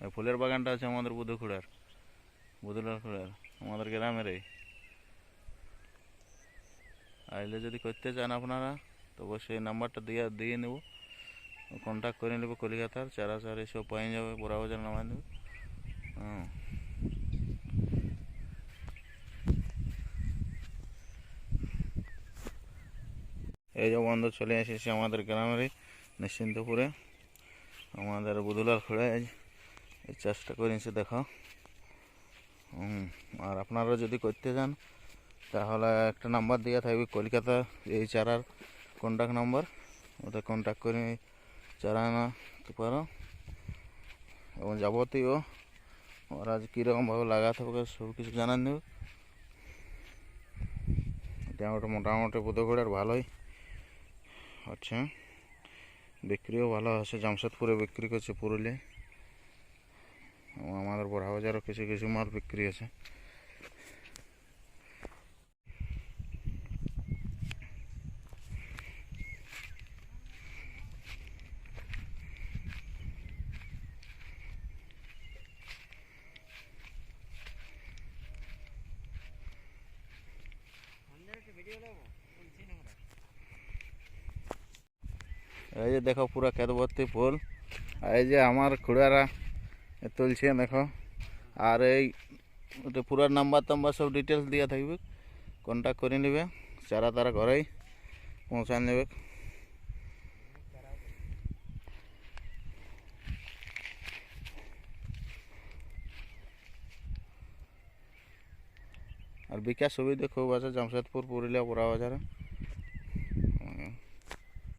এই ফুলের বাগানটা আছে আমাদের বুধুলাল খুড়ার আমাদের গ্রামের। আইলে যদি করতে চান আপনারা তো অবশ্যই নাম্বারটা দিয়ে নেব, কন্ট্যাক্ট করে নেব। কলিকাতার চারা এসব পাই যাবে, বড়া বাজার নামাই নেবে। এই যে বন্ধু চলে এসেছি আমাদের গ্রামের নিশ্চিন্তপুরে, আমাদের বুধুলাল খুড়া এই চাষটা করেছে দেখো। আর আপনারা যদি করতে চান তাহলে একটা নাম্বার দেওয়া থাকবে কলকাতা, এই চারার কন্ট্যাক্ট নাম্বার, ওটা কন্ট্যাক্ট করে চারা আনাতে পারো। এবং যাবতীয় ওরা কীরকমভাবে লাগাতে হবে সব কিছু জানান নেবে। এটা ওটা মোটামুটি বুধগড়ের ভালোই হচ্ছে, বিক্রিও ভালো আছে। জামশেদপুরে বিক্রি করছে, পুরুলিয়ায়, এবং আমাদের বড়া বাজারও কিছু কিছু মাল বিক্রি আছে। এই যে দেখো পুরো ক্ষেত ভর্তি ফুল। এই যে আমার খুড়ারা তুলছে দেখো। আর এই পুরো নাম্বার সব ডিটেলস দেওয়া থাকবে, কন্ট্যাক্ট করে নেবে, চারা তারা ঘরেই পৌঁছায় নেবে। আর বিকাশ সুবিধা খুব আছে জামশেদপুর, পুরুলিয়া, বড়া বাজারে।